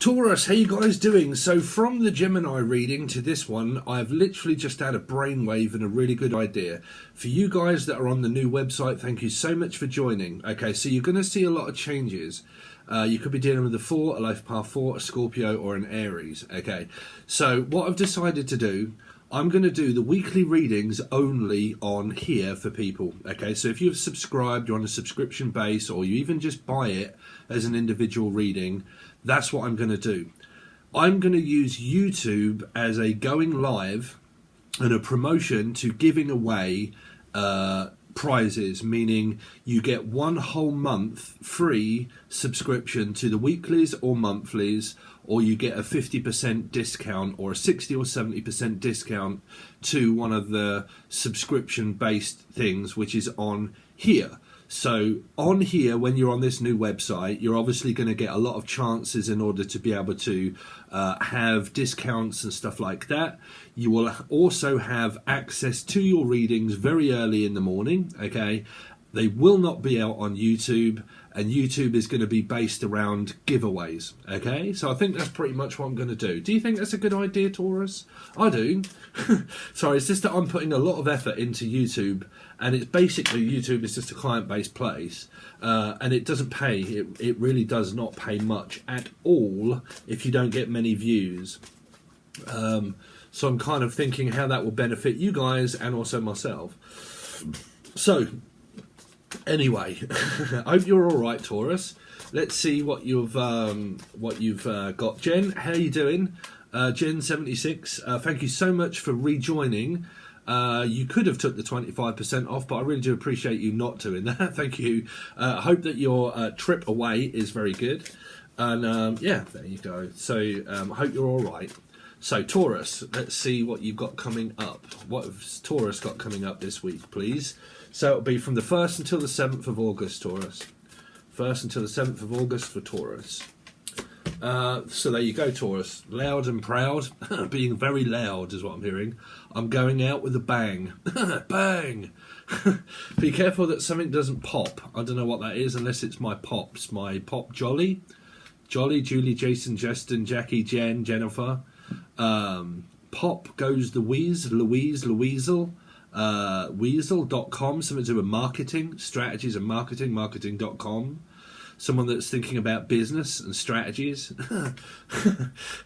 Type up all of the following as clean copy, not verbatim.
Taurus, how you guys doing? So from the Gemini reading to this one, I've literally just had a brainwave and a really good idea. For you guys that are on the new website, thank you so much for joining. Okay, so you're going to see a lot of changes. You could be dealing with a 4, a life path 4, a Scorpio or an Aries. Okay, so what I've decided to do, I'm going to do the weekly readings only on here for people. Okay, so if you've subscribed, you're on a subscription base, or you even just buy it as an individual reading, that's what I'm going to do. I'm going to use YouTube as a going live and a promotion to giving away prizes, meaning you get 1 whole month free subscription to the weeklies or monthlies, or you get a 50% discount or a 60 or 70% discount to one of the subscription based things, which is on here. So on here, when you're on this new website, you're obviously going to get a lot of chances in order to be able to have discounts and stuff like that. You will also have access to your readings very early in the morning, okay? They will not be out on YouTube, and YouTube is going to be based around giveaways, okay? So I think that's pretty much what I'm going to do. Do you think that's a good idea, Taurus? I do. Sorry, it's just that I'm putting a lot of effort into YouTube, and it's basically, YouTube is just a client-based place, and it doesn't pay. It really does not pay much at all if you don't get many views. So I'm kind of thinking how that will benefit you guys and also myself. So anyway, I hope you're all right, Taurus. Let's see what you've got. Jen, how are you doing? Jen76, thank you so much for rejoining. You could have took the 25% off, but I really do appreciate you not doing that. Thank you. I hope that your trip away is very good. And yeah, there you go. So I hope you're all right. So Taurus, let's see what you've got coming up. What has Taurus got coming up this week, please? So it'll be from the 1st until the 7th of August, Taurus. 1st until the 7th of August for Taurus. So there you go, Taurus. Loud and proud. Being very loud is what I'm hearing. I'm going out with a bang. Bang! Be careful that something doesn't pop. I don't know what that is unless it's my pops. My pop Jolly. Jolly, Julie, Jason, Justin, Jackie, Jen, Jennifer. Pop goes the Louise, Louisel. Weasel.com, something to do with marketing, strategies and marketing.com. Someone that's thinking about business and strategies.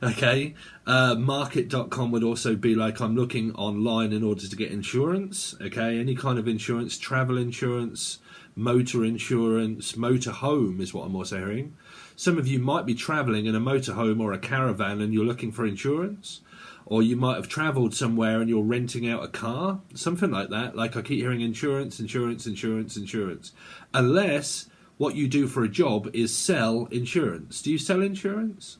Okay. Market.com would also be like, I'm looking online in order to get insurance. Okay. Any kind of insurance, travel insurance, motor insurance, motorhome is what I'm also hearing. Some of you might be traveling in a motorhome or a caravan and you're looking for insurance. Or you might have travelled somewhere and you're renting out a car. Something like that. Like I keep hearing insurance. Unless what you do for a job is sell insurance. Do you sell insurance?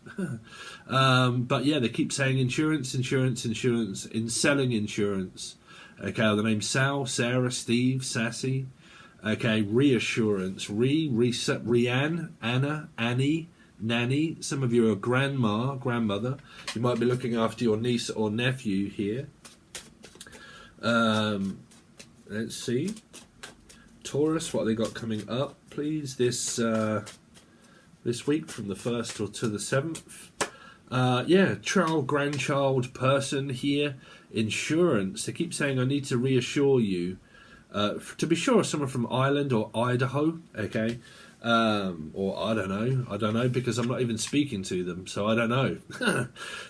But yeah, they keep saying insurance, in selling insurance. Okay, the name's Sal, Sarah, Steve, Sassy. Okay, reassurance. Rianne, Anna, Annie, Nanny. Some of you are grandmother. You might be looking after your niece or nephew here. Let's see. Taurus, what have they got coming up, please, this week from the 1st to the 7th? Yeah, child, grandchild, person here. Insurance. They keep saying I need to reassure you. To be sure, someone from Ireland or Idaho, okay? Or I don't know because I'm not even speaking to them, so I don't know.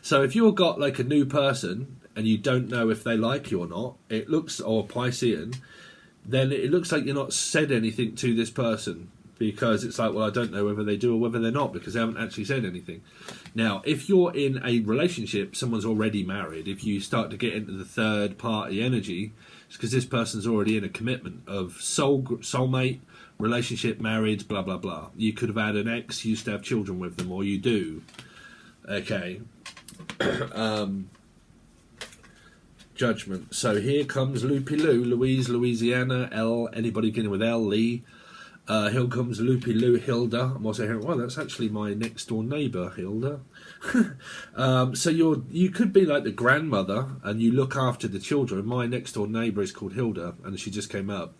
So if you've got like a new person and you don't know if they like you or not, it looks, or Piscean, then it looks like you're not said anything to this person, because it's like, well, I don't know whether they do or whether they're not, because they haven't actually said anything. Now, if you're in a relationship, someone's already married, if you start to get into the third party energy, it's because this person's already in a commitment of soulmate, relationship, married, blah, blah, blah. You could have had an ex, used to have children with them, or you do. Okay. Judgment. So here comes Loopy Lou, Louise, Louisiana, L, anybody beginning with L, Lee. Here comes Loopy Lou, Hilda. I'm also hearing, well, that's actually my next door neighbour, Hilda. So you could be like the grandmother and you look after the children. My next door neighbour is called Hilda and she just came up.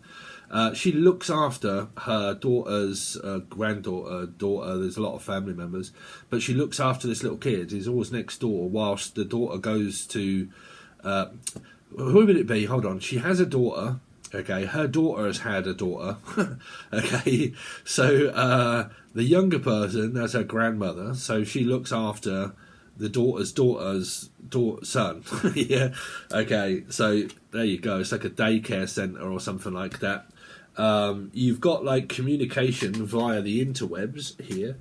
She looks after her daughter's granddaughter, daughter. There's a lot of family members, but she looks after this little kid. He's always next door whilst the daughter goes to. Who would it be? Hold on. She has a daughter. Okay, her daughter has had a daughter. Okay, so the younger person, that's her grandmother. So she looks after the daughter's son. Yeah. Okay, so there you go. It's like a daycare centre or something like that. You've got like communication via the interwebs here.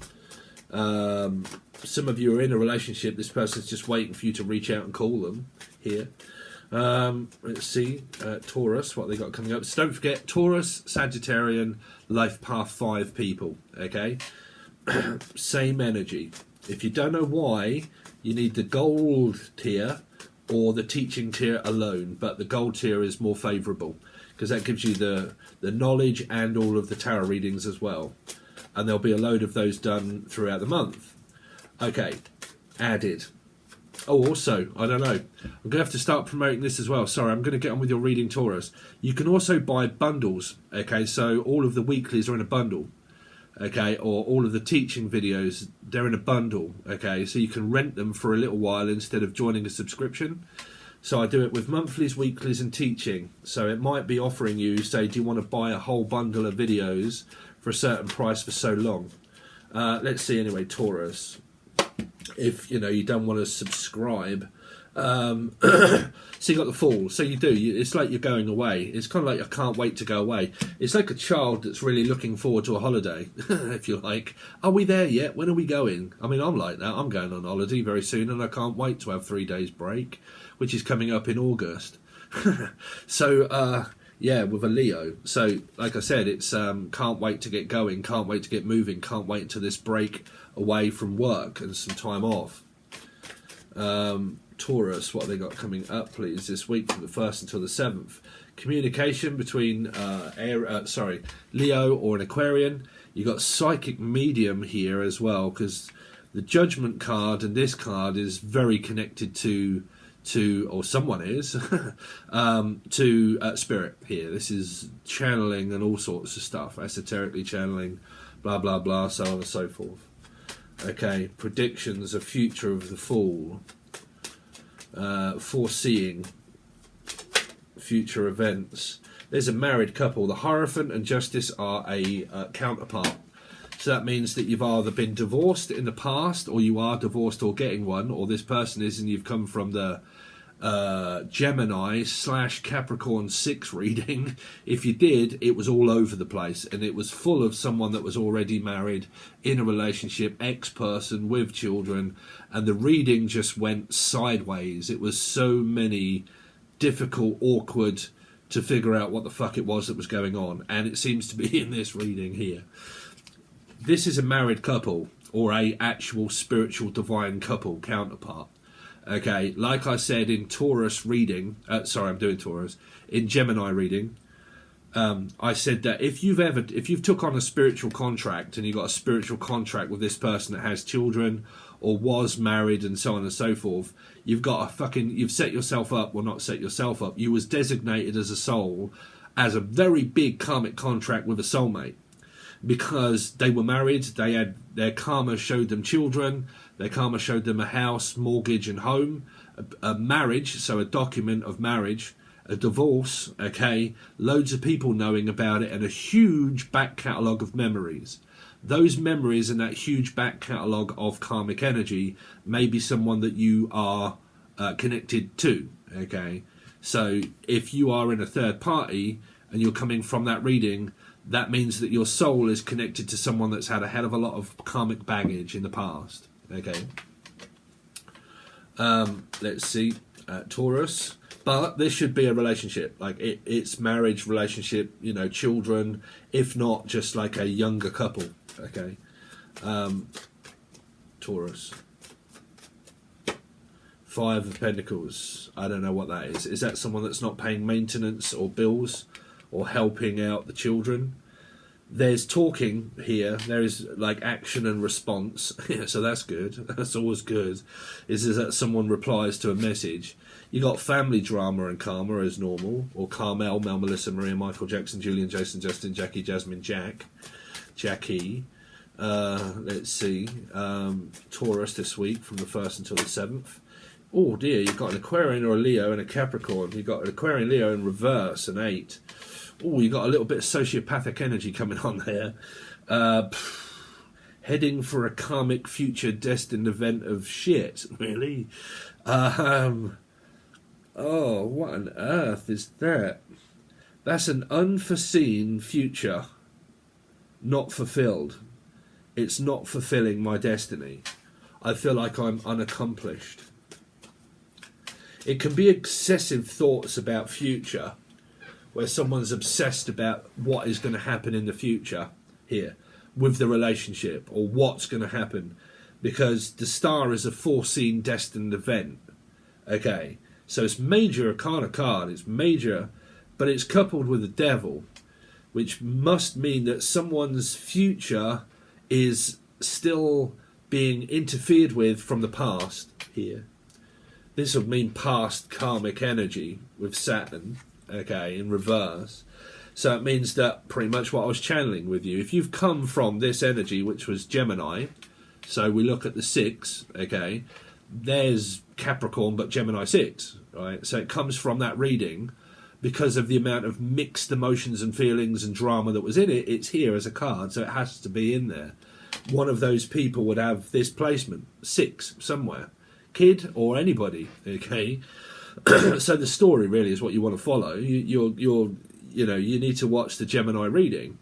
Some of you are in a relationship. This person's just waiting for you to reach out and call them here. Let's see, Taurus, what they got coming up. So don't forget, Taurus, Sagittarian, Life Path 5 people, okay? Same energy. If you don't know why, you need the gold tier or the teaching tier alone, but the gold tier is more favourable because that gives you the knowledge and all of the tarot readings as well. And there'll be a load of those done throughout the month. Okay, added. Oh, also, I don't know. I'm going to have to start promoting this as well. Sorry, I'm going to get on with your reading, Taurus. You can also buy bundles, okay? So all of the weeklies are in a bundle, okay? Or all of the teaching videos, they're in a bundle, okay? So you can rent them for a little while instead of joining a subscription. So I do it with monthlies, weeklies, and teaching. So it might be offering you, say, do you want to buy a whole bundle of videos for a certain price for so long? Let's see anyway, Taurus. If you know you don't want to subscribe, so you got the Fool. So you do. It's like you're going away. It's kind of like I can't wait to go away. It's like a child that's really looking forward to a holiday. If you're like, are we there yet? When are we going? I mean, I'm like that. I'm going on holiday very soon, and I can't wait to have 3 days break, which is coming up in August. So yeah, with a Leo. So like I said, it's can't wait to get going. Can't wait to get moving. Can't wait until this break away from work and some time off. Taurus, what have they got coming up, please, this week from the 1st until the 7th? Communication between Leo or an Aquarian. You got psychic medium here as well, because the Judgment card and this card is very connected to or someone is to spirit here. This is channeling and all sorts of stuff, esoterically channeling, blah blah blah, so on and so forth. Okay, predictions, a future of the Fool, foreseeing future events. There's a married couple. The Hierophant and Justice are a counterpart. So that means that you've either been divorced in the past, or you are divorced or getting one, or this person is and you've come from the Gemini / Capricorn 6 reading. If you did, it was all over the place, and it was full of someone that was already married, in a relationship, ex-person with children, and the reading just went sideways. It was so many difficult, awkward to figure out what the fuck it was that was going on, and it seems to be in this reading here. This is a married couple, or a actual spiritual divine couple counterpart. Okay, like I said in Taurus reading, sorry, I'm doing Taurus, in Gemini reading, I said that if you've took on a spiritual contract and you got a spiritual contract with this person that has children or was married and so on and so forth, you've set yourself up, well, not set yourself up, you was designated as a soul as a very big karmic contract with a soulmate. Because they were married, they had their karma showed them children, their karma showed them a house, mortgage and home, a marriage, so a document of marriage, a divorce, okay, loads of people knowing about it, and a huge back catalogue of memories. Those memories and that huge back catalogue of karmic energy may be someone that you are connected to, okay. So if you are in a third party and you're coming from that reading, that means that your soul is connected to someone that's had a hell of a lot of karmic baggage in the past. Okay. Let's see. Taurus. But this should be a relationship. Like, it's marriage, relationship, you know, children. If not, just like a younger couple. Okay. Taurus. 5 of Pentacles. I don't know what that is. Is that someone that's not paying maintenance or bills? Or helping out the children? there's talking here. There is like action and response. So that's good. That's always good. Is that someone replies to a message. You got family drama and karma as normal, or Carmel, Mel, Melissa, Maria, Michael, Jackson, Julian, Jason, Justin, Jackie, Jasmine, Jackie. Let's see. Taurus this week from the 1st until the 7th. Oh dear, you've got an Aquarian or a Leo and a Capricorn. You've got an Aquarian, Leo in reverse, an 8. Oh, you got a little bit of sociopathic energy coming on there. Heading for a karmic future destined event of shit, really. Oh, what on earth is that? That's an unforeseen future, not fulfilled. It's not fulfilling my destiny. I feel like I'm unaccomplished. It can be excessive thoughts about future, where someone's obsessed about what is going to happen in the future here with the relationship, or what's going to happen, because the star is a foreseen destined event. Okay, so it's major arcana card, it's major, but it's coupled with the devil, which must mean that someone's future is still being interfered with from the past here. This would mean past karmic energy with Saturn, okay, in reverse. So it means that pretty much what I was channeling with you, if you've come from this energy, which was Gemini, so we look at the 6, okay, there's Capricorn but Gemini 6, right? So it comes from that reading because of the amount of mixed emotions and feelings and drama that was in it. It's here as a card, so it has to be in there. One of those people would have this placement, 6, somewhere. Kid or anybody, okay? So the story really is what you want to follow. You need to watch the Gemini reading.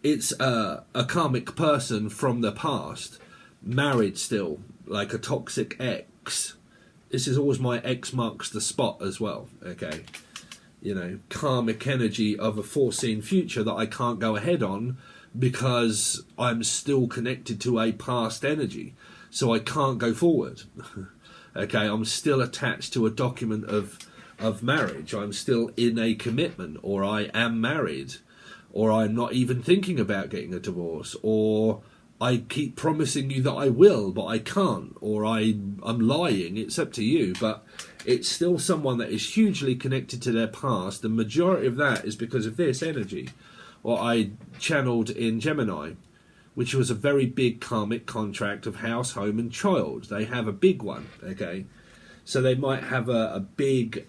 It's a karmic person from the past, married still, like a toxic ex. This is always my X marks the spot as well, okay? You know, karmic energy of a foreseen future that I can't go ahead on because I'm still connected to a past energy, so I can't go forward. Okay, I'm still attached to a document of marriage. I'm still in a commitment, or I am married, or I'm not even thinking about getting a divorce, or I keep promising you that I will, but I can't, or I'm lying. It's up to you, but it's still someone that is hugely connected to their past. The majority of that is because of this energy, what I channeled in Gemini, which was a very big karmic contract of house, home and child. They have a big one, okay? So they might have a big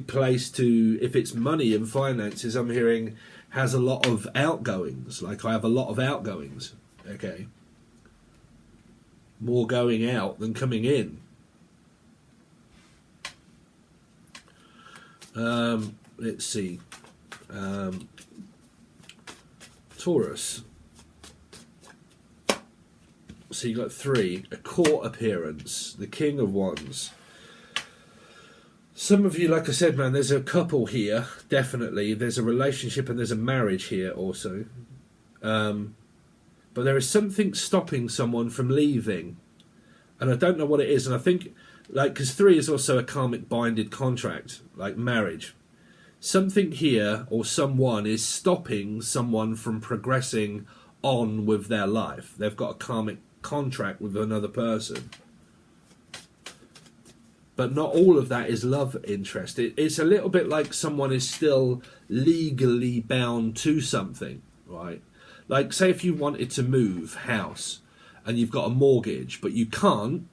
place to, if it's money and finances, I'm hearing has a lot of outgoings. Like I have a lot of outgoings, okay? More going out than coming in. Let's see. Taurus. So you got 3. A court appearance. The King of Wands. Some of you, like I said, man, there's a couple here, definitely. There's a relationship and there's a marriage here also. But there is something stopping someone from leaving. And I don't know what it is. And I think, like, because 3 is also a karmic binded contract, like marriage. Something here or someone is stopping someone from progressing on with their life. They've got a karmic contract with another person. But not all of that is love interest. It's a little bit like someone is still legally bound to something, right? Like, say if you wanted to move house and you've got a mortgage, but you can't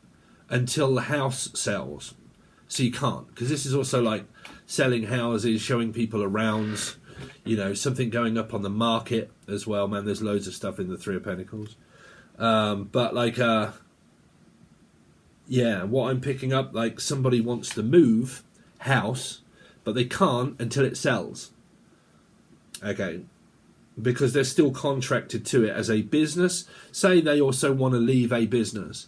until the house sells. So you can't, because this is also like selling houses, showing people around, you know, something going up on the market as well, man. There's loads of stuff in the 3 of Pentacles. But like, yeah, what I'm picking up, like somebody wants to move house, but they can't until it sells. Okay. Because they're still contracted to it as a business. Say they also want to leave a business.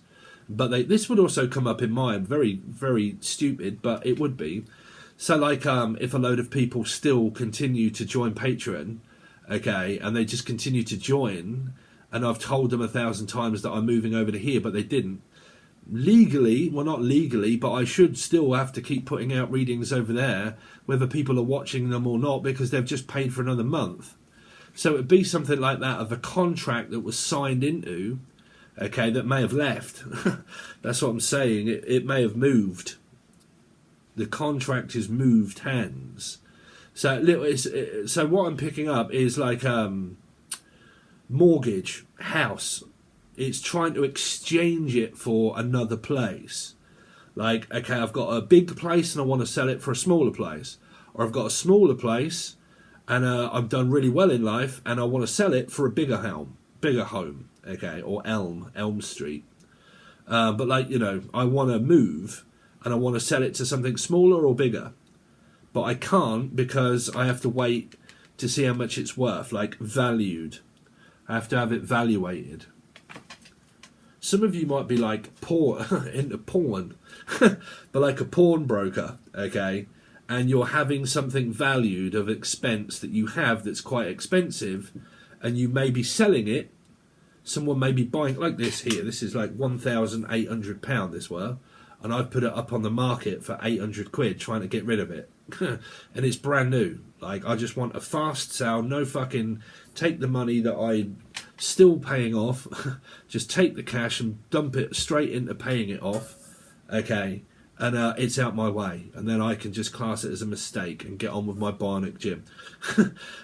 But this would also come up in mine, very, very stupid, but it would be. So like if a load of people still continue to join Patron, okay, and they just continue to join, and I've told them 1,000 times that I'm moving over to here, but they didn't. legally, well, not legally, but I should still have to keep putting out readings over there, whether people are watching them or not, because they've just paid for another month. So it'd be something like that, of a contract that was signed into, okay, that may have left. That's what I'm saying. It may have moved. The contract has moved hands. So what I'm picking up is like mortgage, house. It's trying to exchange it for another place. Like, okay, I've got a big place and I want to sell it for a smaller place. Or I've got a smaller place and I've done really well in life and I want to sell it for a bigger home, okay, or Elm Street. But like, you know, I want to move and I want to sell it to something smaller or bigger. But I can't because I have to wait to see how much it's worth, like valued. I have to have it valuated. Some of you might be like into porn, but like a pawnbroker, okay? And you're having something valued of expense that you have that's quite expensive, and you may be selling it. Someone may be buying, like this here. This is like £1,800 this were, and I've put it up on the market for 800 quid trying to get rid of it. And it's brand new. Like, I just want a fast sale, no fucking take the money that I'm still paying off, just take the cash and dump it straight into paying it off, okay, and it's out my way, and then I can just class it as a mistake and get on with my bionic gym.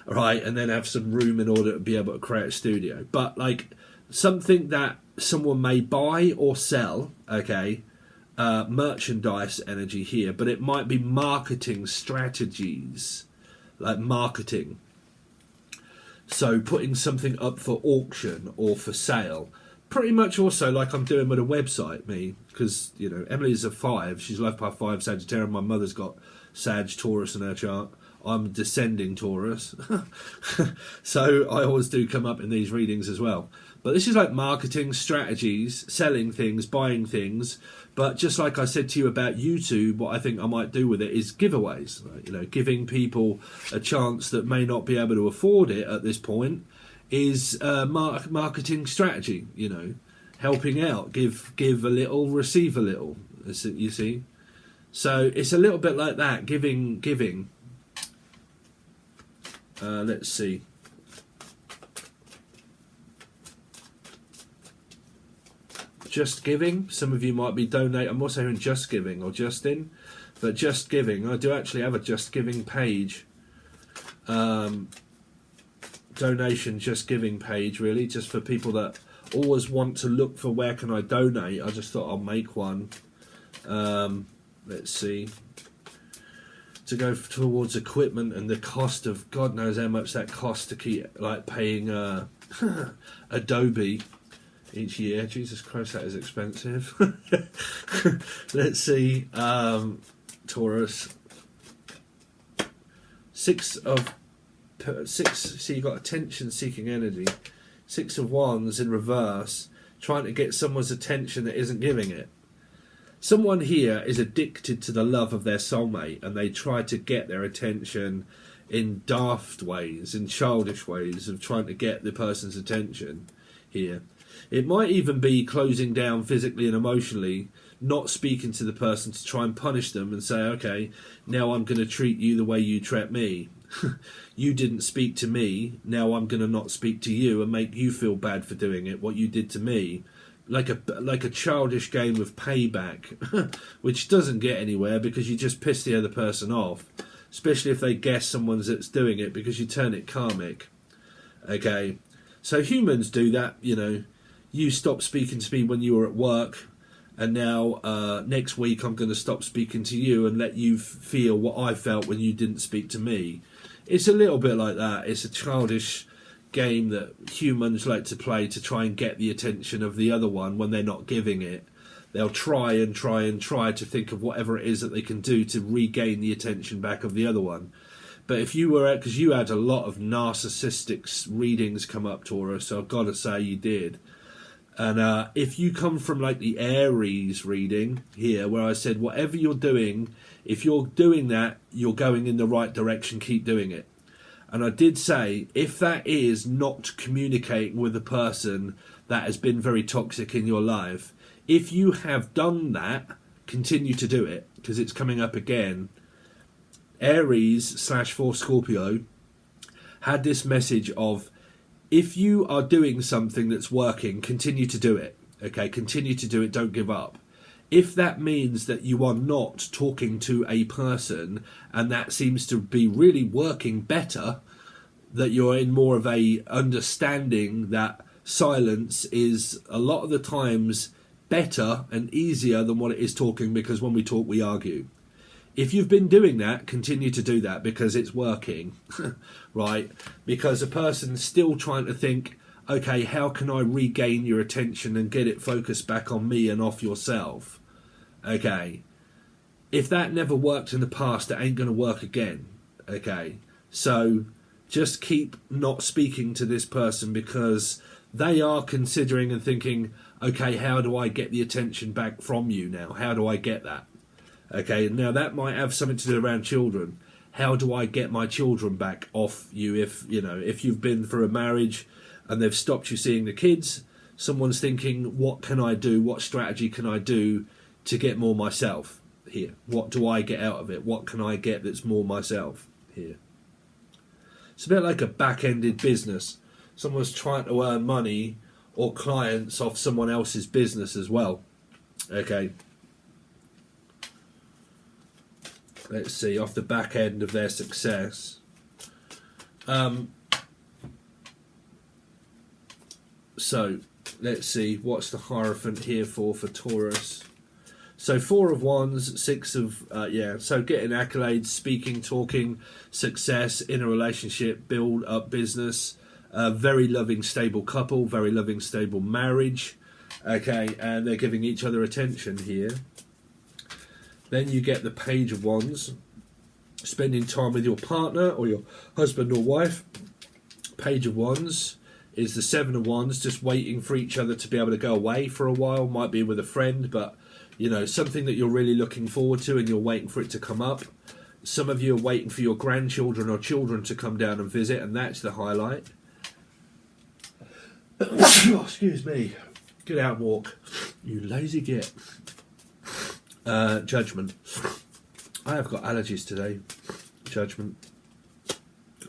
Right, and then have some room in order to be able to create a studio. But like something that someone may buy or sell, okay, merchandise energy here, but it might be marketing strategies, like marketing. So putting something up for auction or for sale, pretty much also like I'm doing with a website, me, because, you know, Emily's a 5, she's life by 5 Sagittarius, my mother's got Sag Taurus in her chart, I'm descending Taurus, so I always do come up in these readings as well. But this is like marketing strategies, selling things, buying things. But just like I said to you about YouTube, what I think I might do with it is giveaways. You know, giving people a chance that may not be able to afford it at this point is marketing strategy. You know, helping out, give a little, receive a little. You see, so it's a little bit like that. Giving. Let's see. Just Giving, some of you might be donate. I'm also hearing Just Giving or Justin, but Just Giving. I do actually have a Just Giving page, donation Just Giving page, really, just for people that always want to look for where can I donate. I just thought I'll make one. Let's see, to go towards equipment and the cost of God knows how much that costs to keep like paying Adobe each year. Jesus Christ, that is expensive. Let's see, Taurus. 6 of 6. See, you got attention-seeking energy. 6 of Wands in reverse, trying to get someone's attention that isn't giving it. Someone here is addicted to the love of their soulmate, and they try to get their attention in daft ways, in childish ways of trying to get the person's attention here. It might even be closing down physically and emotionally, not speaking to the person to try and punish them and say, okay, now I'm going to treat you the way you treat me. You didn't speak to me, now I'm going to not speak to you and make you feel bad for doing it, what you did to me. Like a childish game of payback, which doesn't get anywhere because you just piss the other person off, especially if they guess someone's that's doing it, because you turn it karmic. Okay, so humans do that, you know. You stopped speaking to me when you were at work, and now next week I'm going to stop speaking to you and let you feel what I felt when you didn't speak to me. It's a little bit like that. It's a childish game that humans like to play to try and get the attention of the other one when they're not giving it. They'll try to think of whatever it is that they can do to regain the attention back of the other one. But if you were, because you had a lot of narcissistic readings come up, Taurus, so I've got to say you did. And if you come from like the Aries reading here, where I said whatever you're doing, if you're doing that, you're going in the right direction, keep doing it. And I did say, if that is not communicating with a person that has been very toxic in your life. If you have done that, continue to do it, because it's coming up again. Aries/4 Scorpio had this message of, if you are doing something that's working, continue to do it. Okay, continue to do it, don't give up. If that means that you are not talking to a person and that seems to be really working better, that you're in more of a understanding that silence is a lot of the times better and easier than what it is talking, because when we talk we argue. If you've been doing that, continue to do that because it's working, right? Because a person's still trying to think, okay, how can I regain your attention and get it focused back on me and off yourself? Okay. If that never worked in the past, it ain't going to work again. Okay. So just keep not speaking to this person, because they are considering and thinking, okay, how do I get the attention back from you now? How do I get that? Okay, now that might have something to do around children. How do I get my children back off you? If you've been through a marriage and they've stopped you seeing the kids, someone's thinking, what can I do? What strategy can I do to get more myself here? What do I get out of it? What can I get that's more myself here? It's a bit like a back-ended business. Someone's trying to earn money or clients off someone else's business as well. Okay. Let's see, off the back end of their success. So, let's see, what's the Hierophant here for Taurus? So 4 of Wands, 6 of, so getting accolades, speaking, talking, success in a relationship, build up business, very loving, stable couple, very loving, stable marriage. Okay, and they're giving each other attention here. Then you get the Page of Wands, spending time with your partner or your husband or wife. Page of Wands is the 7 of Wands, just waiting for each other to be able to go away for a while. Might be with a friend, but something that you're really looking forward to and you're waiting for it to come up. Some of you are waiting for your grandchildren or children to come down and visit, and that's the highlight. Oh, excuse me. Get out and walk, you lazy git. Judgment. I have got allergies today. Judgment.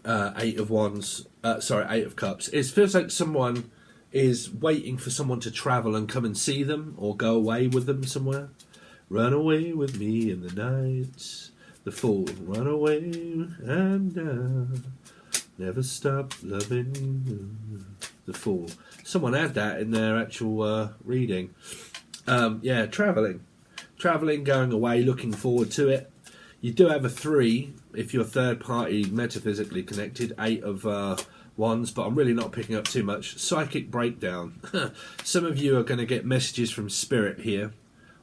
8 of Wands. 8 of Cups. It feels like someone is waiting for someone to travel and come and see them or go away with them somewhere. Run away with me in the night. The Fool. Run away and never stop loving the Fool. Someone had that in their actual reading. Travelling. Travelling, going away, looking forward to it. You do have a 3 if you're third party metaphysically connected. 8 of Wands, but I'm really not picking up too much. Psychic breakdown. Some of you are going to get messages from spirit here,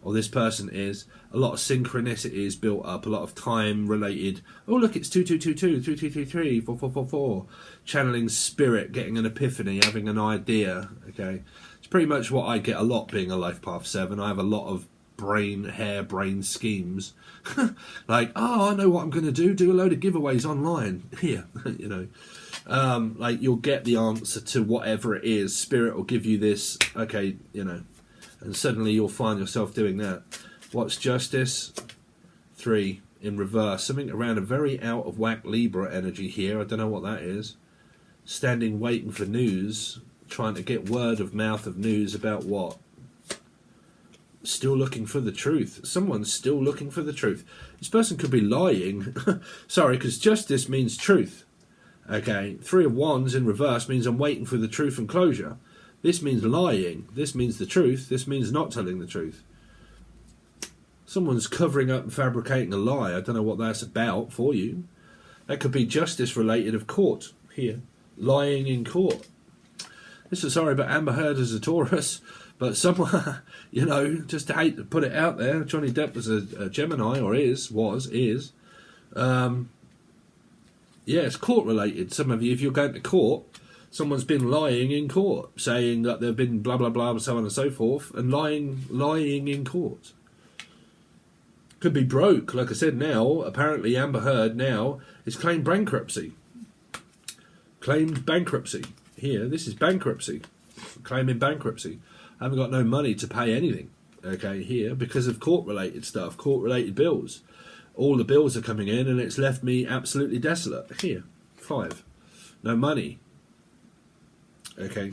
or this person is. A lot of synchronicity is built up, a lot of time related. Oh look, it's 2222, 3233, 4444. Channeling spirit, getting an epiphany, having an idea. Okay, it's pretty much what I get a lot being a Life Path 7. I have a lot of brain schemes. Like, I know what I'm going to do a load of giveaways online here. Like you'll get the answer to whatever it is. Spirit will give you this, okay, and suddenly you'll find yourself doing that. What's Justice? 3 in reverse, something around a very out of whack Libra energy here. I don't know what that is. Standing waiting for news, trying to get word of mouth of news about what? Still looking for the truth. Someone's still looking for the truth. This person could be lying. Sorry, because justice means truth. Okay, 3 of Wands in reverse means I'm waiting for the truth and closure. This means lying. This means the truth. This means not telling the truth. Someone's covering up and fabricating a lie. I don't know what that's about for you. That could be justice related of court here. Lying in court. This is sorry, but Amber Heard is a Taurus. But someone, just to hate to put it out there, Johnny Depp was a Gemini, or is. It's court related. Some of you, if you're going to court, someone's been lying in court, saying that they've been blah, blah, blah, and so on and so forth, and lying in court. Could be broke. Like I said, now, apparently Amber Heard now is claimed bankruptcy. Claimed bankruptcy. Here, this is bankruptcy. claiming bankruptcy. I haven't got no money to pay anything, okay, here, because of court-related stuff, court-related bills. All the bills are coming in, and it's left me absolutely desolate. Here, 5. No money. Okay.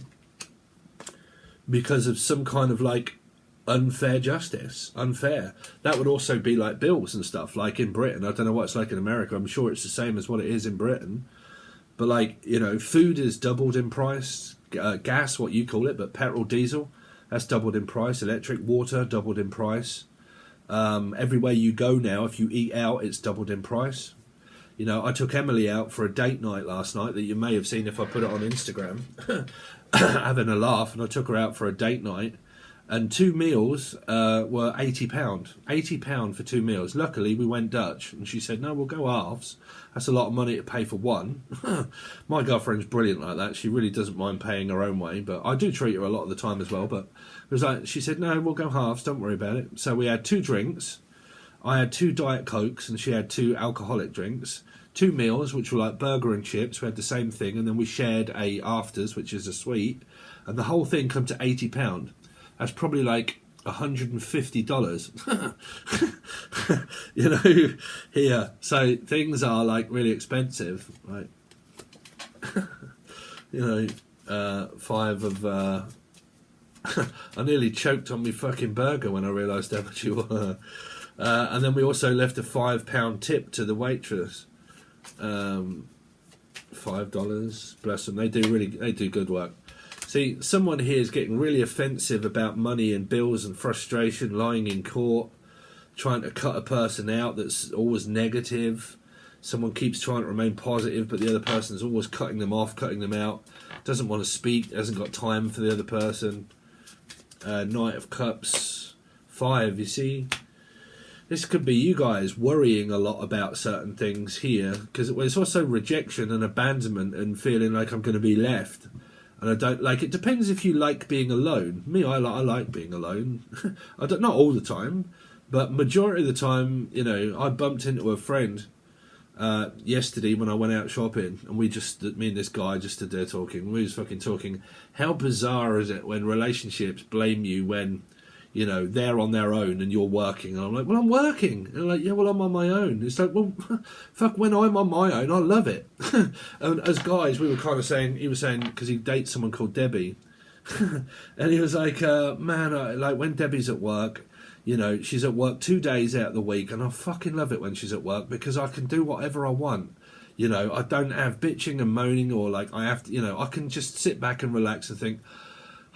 Because of some kind of, like, unfair justice. Unfair. That would also be like bills and stuff, like in Britain. I don't know what it's like in America. I'm sure it's the same as what it is in Britain. But, like, you know, food is doubled in price. Gas, what you call it, but petrol, diesel, that's doubled in price. Electric, water, doubled in price. Everywhere you go now, if you eat out, it's doubled in price. You know, I took Emily out for a date night last night that you may have seen if I put it on Instagram, having a laugh, and I took her out for a date night, and 2 meals were £80. £80 for 2 meals. Luckily, we went Dutch, and she said, no, we'll go halves. That's a lot of money to pay for one. My girlfriend's brilliant like that. She really doesn't mind paying her own way, but I do treat her a lot of the time as well. But it was like, she said, no, we'll go halves, don't worry about it. So we had 2 drinks. I had 2 Diet Cokes, and she had 2 alcoholic drinks. 2 meals, which were like burger and chips. We had the same thing, and then we shared a afters, which is a sweet, and the whole thing come to £80. That's probably like $150, you know, here. So things are like really expensive, right? You know, 5 of. I nearly choked on my fucking burger when I realised how much it was. And then we also left a £5 tip to the waitress. $5, bless them. They do good work. See, someone here is getting really offensive about money and bills and frustration, lying in court, trying to cut a person out that's always negative. Someone keeps trying to remain positive, but the other person's always cutting them off, cutting them out, doesn't want to speak, hasn't got time for the other person. Knight of Cups, 5, you see? This could be you guys worrying a lot about certain things here, because it's also rejection and abandonment and feeling like I'm going to be left. And I don't like it. Depends if you like being alone. Me, I like being alone. Not all the time, but majority of the time, you know, I bumped into a friend yesterday when I went out shopping, and me and this guy just stood there talking. We was fucking talking. How bizarre is it when relationships blame you when, you know, they're on their own and you're working? And I'm like, well, I'm working. And I'm like, yeah, well, I'm on my own. It's like, well, fuck, when I'm on my own, I love it. And as guys, we were kind of saying, he was saying, because he dates someone called Debbie. And he was like, man, like when Debbie's at work, you know, she's at work 2 days out of the week, and I fucking love it when she's at work because I can do whatever I want. You know, I don't have bitching and moaning, or like I have to, you know, I can just sit back and relax and think,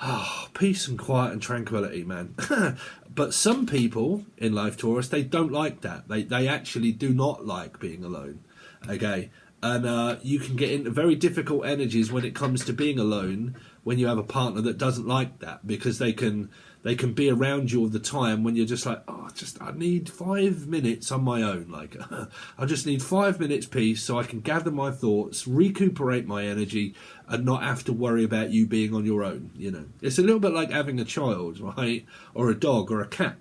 oh, peace and quiet and tranquility, man. But some people in life, Taurus, they don't like that. They actually do not like being alone. Okay. And you can get into very difficult energies when it comes to being alone when you have a partner that doesn't like that, because they can be around you all the time when you're just like, oh, I need 5 minutes on my own. Like, I just need 5 minutes peace so I can gather my thoughts, recuperate my energy, and not have to worry about you being on your own. You know, it's a little bit like having a child, right? Or a dog or a cat.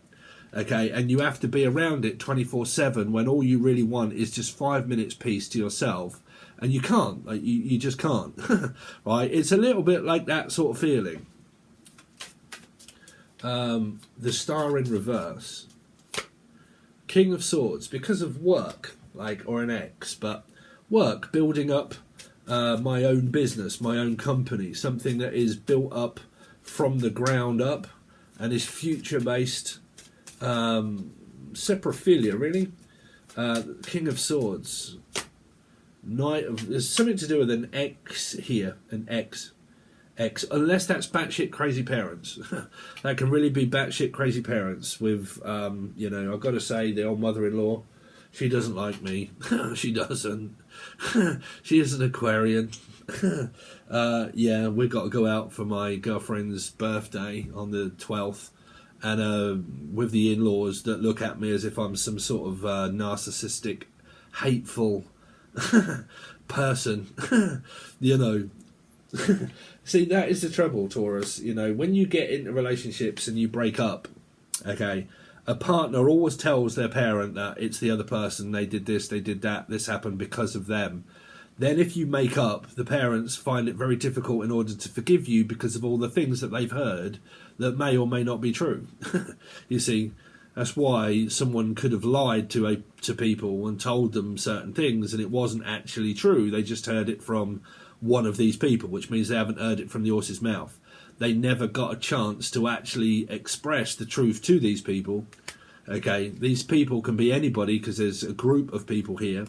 Okay, and you have to be around it 24/7 when all you really want is just 5 minutes peace to yourself, and you can't. Like, you just can't. Right? It's a little bit like that sort of feeling. The Star in reverse, King of Swords, because of work, like, or an ex, but work, building up my own business, my own company, something that is built up from the ground up and is future based. Saprophilia, really. King of Swords, Knight of. There's something to do with an X here, an X, unless that's batshit crazy parents. That can really be batshit crazy parents with, you know, I've got to say, the old mother-in-law, she doesn't like me. She doesn't. She is an Aquarian. Yeah, we've got to go out for my girlfriend's birthday on the 12th. And with the in-laws that look at me as if I'm some sort of narcissistic, hateful person, you know. See, that is the trouble, Taurus. You know, when you get into relationships and you break up, okay, a partner always tells their parent that it's the other person, they did this, they did that, this happened because of them. Then if you make up, the parents find it very difficult in order to forgive you because of all the things that they've heard that may or may not be true. You see, that's why someone could have lied to people and told them certain things and it wasn't actually true. They just heard it from one of these people, which means they haven't heard it from the horse's mouth. They never got a chance to actually express the truth to these people. Okay, these people can be anybody because there's a group of people here.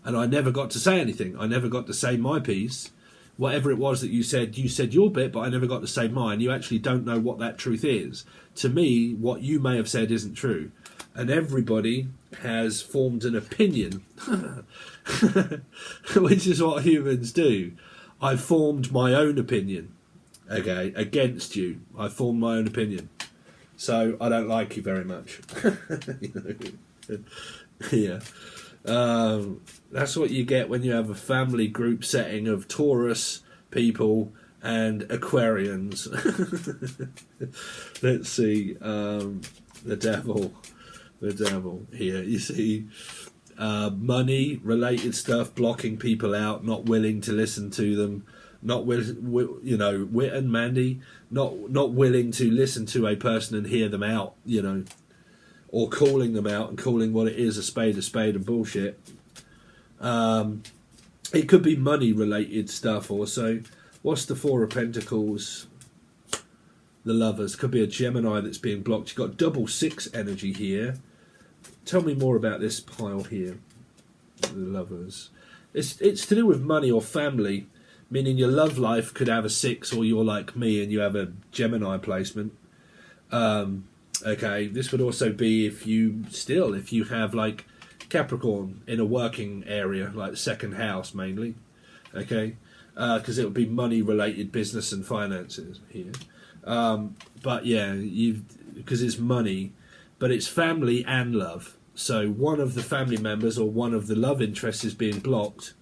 And I never got to say anything. I never got to say my piece. Whatever it was that you said your bit, but I never got to say mine. You actually don't know what that truth is. To me, what you may have said isn't true. And everybody has formed an opinion, which is what humans do. I formed my own opinion, okay, against you. I formed my own opinion. So I don't like you very much. Yeah. That's what you get when you have a family group setting of Taurus people and Aquarians. Let's see, the devil here. You see, money related stuff, blocking people out, not willing to listen to them, Wit and Mandy, not willing to listen to a person and hear them out, or calling them out and calling what it is a spade and bullshit. It could be money related stuff also. What's the Four of Pentacles? The Lovers. Could be a Gemini that's being blocked. You've got double 6 energy here. Tell me more about this pile here. The Lovers. It's to do with money or family, meaning your love life could have a 6, or you're like me and you have a Gemini placement. Okay, this would also be if you have like Capricorn in a working area, like second house mainly, okay, because it would be money related, business and finances here. But yeah, because it's money, but it's family and love. So one of the family members or one of the love interests is being blocked.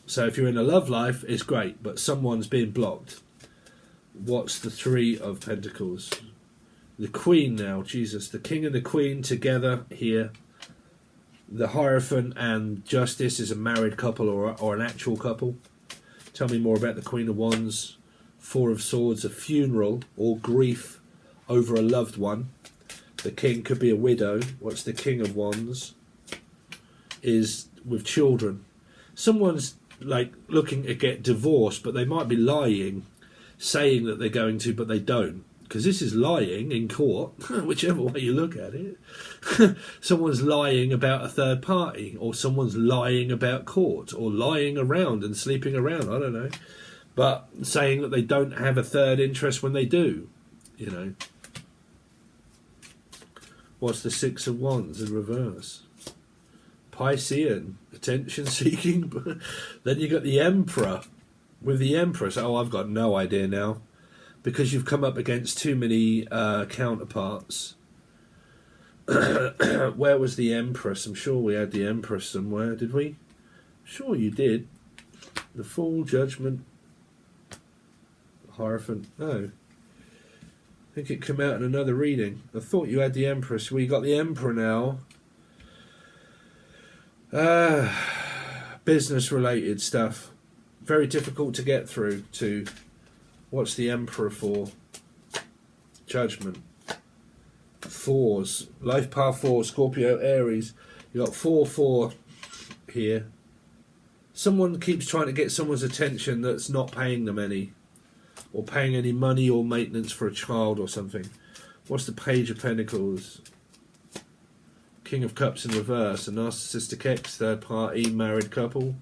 So if you're in a love life, it's great, but someone's being blocked. What's the Three of Pentacles? The Queen now, Jesus. The King and the Queen together here. The Hierophant and Justice is a married couple or an actual couple. Tell me more about the Queen of Wands. Four of Swords, a funeral or grief over a loved one. The King could be a widow. What's the King of Wands? Is with children. Someone's like looking to get divorced, but they might be lying, saying that they're going to, but they don't. Because this is lying in court, whichever way you look at it. Someone's lying about a third party, or someone's lying about court, or lying around and sleeping around, I don't know. But saying that they don't have a third interest when they do, What's the Six of Wands in reverse? Piscean, attention seeking. Then you got the Emperor with the Empress. Oh, I've got no idea now. Because you've come up against too many counterparts. Where was the Empress? I'm sure we had the Empress somewhere, did we? Sure you did. The Fool, Judgment, Hierophant. No. I think it came out in another reading. I thought you had the Empress. We got the Emperor now. Business related stuff. Very difficult to get through to. What's the Emperor for? Judgment. Fours. Life path 4, Scorpio, Aries. You got 4 here. Someone keeps trying to get someone's attention that's not paying them any. Or paying any money or maintenance for a child or something. What's the Page of Pentacles? King of Cups in reverse. A narcissistic ex, third party, married couple.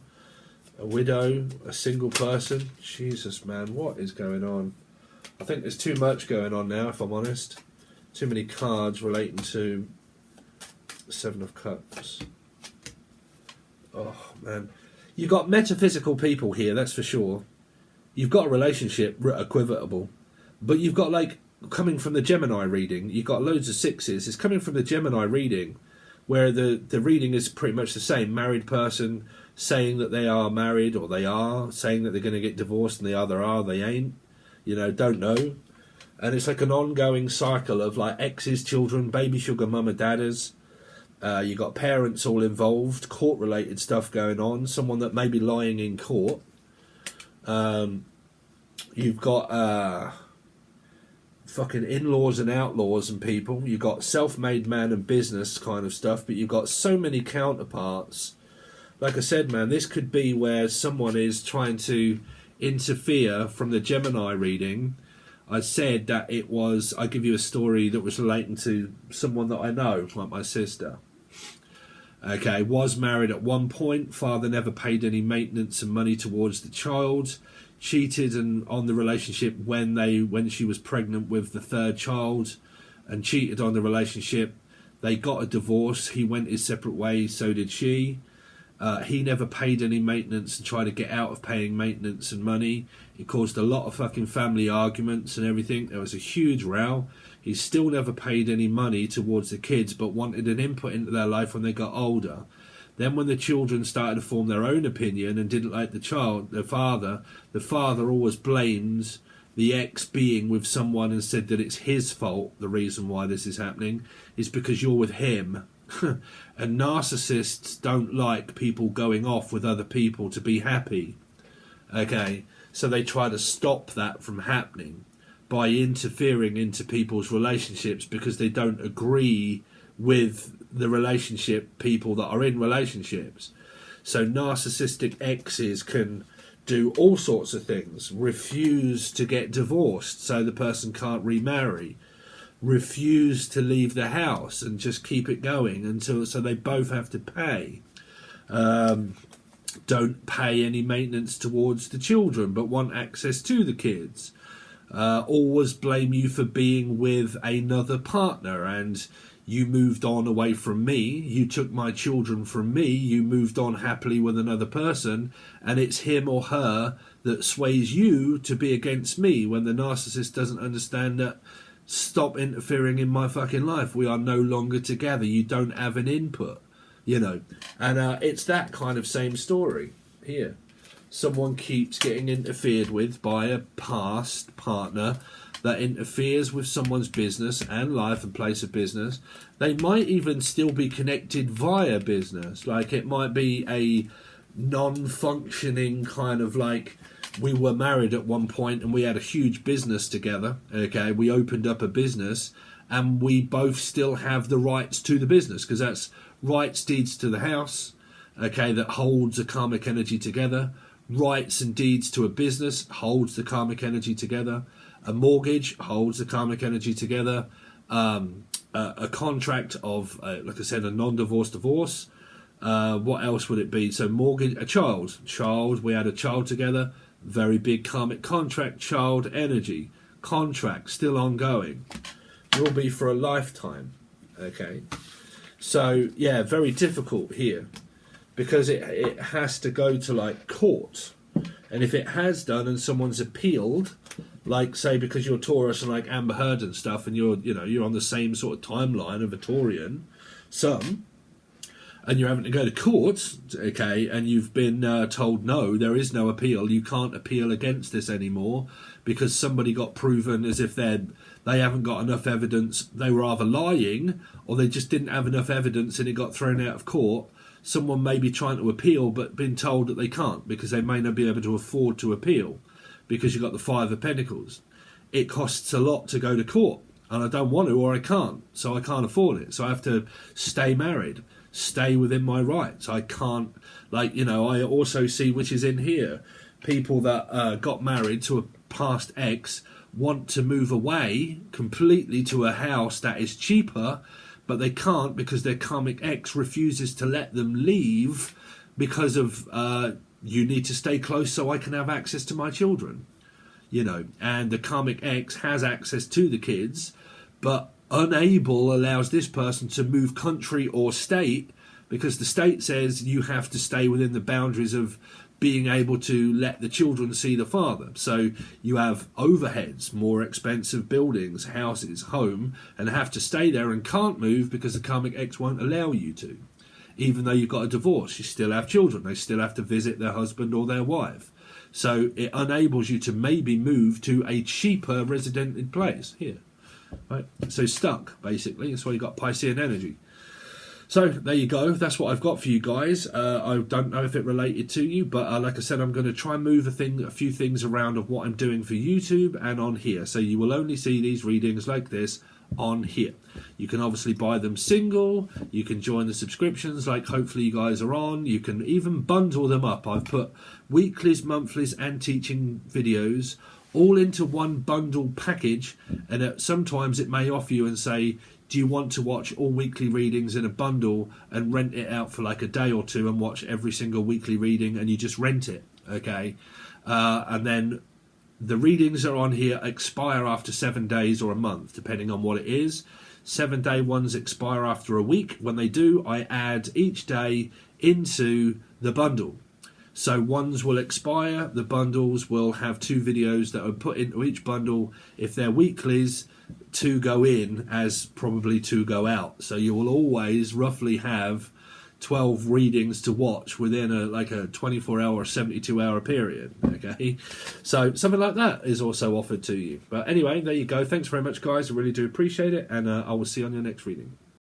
A widow, a single person. Jesus, man, what is going on? I think there's too much going on now, if I'm honest. Too many cards relating to the Seven of Cups. Oh, man. You've got metaphysical people here, that's for sure. You've got a relationship equivocal. But you've got, like, coming from the Gemini reading, you've got loads of sixes. It's coming from the Gemini reading, where the reading is pretty much the same. Married person saying that they are married, or they are, saying that they're going to get divorced, and they either are, they ain't, don't know. And it's like an ongoing cycle of like exes, children, baby sugar mama dadders, You got parents all involved, court-related stuff going on. Someone that may be lying in court. You've got fucking in-laws and outlaws and people. You've got self-made man and business kind of stuff, but you've got so many counterparts. Like I said, man, this could be where someone is trying to interfere from the Gemini reading. I said that it was, I give you a story that was relating to someone that I know, like my sister. Okay, was married at one point, father never paid any maintenance and money towards the child, cheated on the relationship when she was pregnant with the third child, and cheated on the relationship. They got a divorce, he went his separate ways, so did she. He never paid any maintenance and tried to get out of paying maintenance and money. It caused a lot of fucking family arguments and everything. There was a huge row. He still never paid any money towards the kids, but wanted an input into their life when they got older. Then when the children started to form their own opinion and didn't like the father always blames the ex being with someone and said that it's his fault. The reason why this is happening is because you're with him. And narcissists don't like people going off with other people to be happy. Okay, so they try to stop that from happening by interfering into people's relationships because they don't agree with the relationship people that are in relationships. So narcissistic exes can do all sorts of things. Refuse to get divorced so the person can't remarry. Refuse to leave the house and just keep it going so they both have to pay. Don't pay any maintenance towards the children but want access to the kids. Always blame you for being with another partner, and you moved on away from me, you took my children from me, you moved on happily with another person, and it's him or her that sways you to be against me, when the narcissist doesn't understand that. Stop interfering in my fucking life. We are no longer together. You don't have an input, you know. And it's that kind of same story here. Someone keeps getting interfered with by a past partner that interferes with someone's business and life and place of business. They might even still be connected via business. Like it might be a non-functioning kind of like, we were married at one point and we had a huge business together. Okay, we opened up a business and we both still have the rights to the business because that's rights deeds to the house, okay, that holds the karmic energy together. Rights and deeds to a business holds the karmic energy together. A mortgage holds the karmic energy together. A contract of, like I said, a non-divorce divorce. What else would it be? So mortgage, a child. We had a child together. Very big karmic contract, child energy, contract still ongoing, will be for a lifetime. Okay, so yeah, very difficult here because it has to go to like court, and if it has done and someone's appealed, like say because you're Taurus and like Amber Heard and stuff, and you're on the same sort of timeline of a Taurian, and you're having to go to court, okay, and you've been told, no, there is no appeal, you can't appeal against this anymore because somebody got proven as if they haven't got enough evidence, they were either lying or they just didn't have enough evidence and it got thrown out of court. Someone may be trying to appeal but been told that they can't because they may not be able to afford to appeal because you've got the Five of Pentacles. It costs a lot to go to court and I don't want to or I can't, so I can't afford it, so I have to stay married. Stay within my rights. I can't, like, you know, I also see, which is in here, people that got married to a past ex want to move away completely to a house that is cheaper, but they can't because their karmic ex refuses to let them leave because of, you need to stay close so I can have access to my children, you know, and the karmic ex has access to the kids, but unable allows this person to move country or state because the state says you have to stay within the boundaries of being able to let the children see the father. So you have overheads, more expensive buildings, houses, home, and have to stay there and can't move because the karmic ex won't allow you to. Even though you've got a divorce, you still have children. They still have to visit their husband or their wife. So it enables you to maybe move to a cheaper residential place here. Right, so stuck basically. That's why you got Piscean energy. So there you go. That's what I've got for you guys. I don't know if it related to you, but like I said, I'm going to try and move a few things around of what I'm doing for YouTube and on here. So you will only see these readings like this on here. You can obviously buy them single. You can join the subscriptions like hopefully you guys are on. You can even bundle them up. I've put weeklies, monthlies and teaching videos all into one bundle package, and sometimes it may offer you and say, do you want to watch all weekly readings in a bundle and rent it out for like a day or two and watch every single weekly reading, and you just rent it, okay? And then the readings are on here expire after 7 days or a month, depending on what it is. 7-day ones expire after a week. When they do, I add each day into the bundle. So ones will expire, the bundles will have 2 videos that are put into each bundle. If they're weeklies, 2 go in as probably 2 go out. So you will always roughly have 12 readings to watch within a 24-hour, 72-hour period. Okay, so something like that is also offered to you. But anyway, there you go. Thanks very much, guys. I really do appreciate it, and I will see you on your next reading.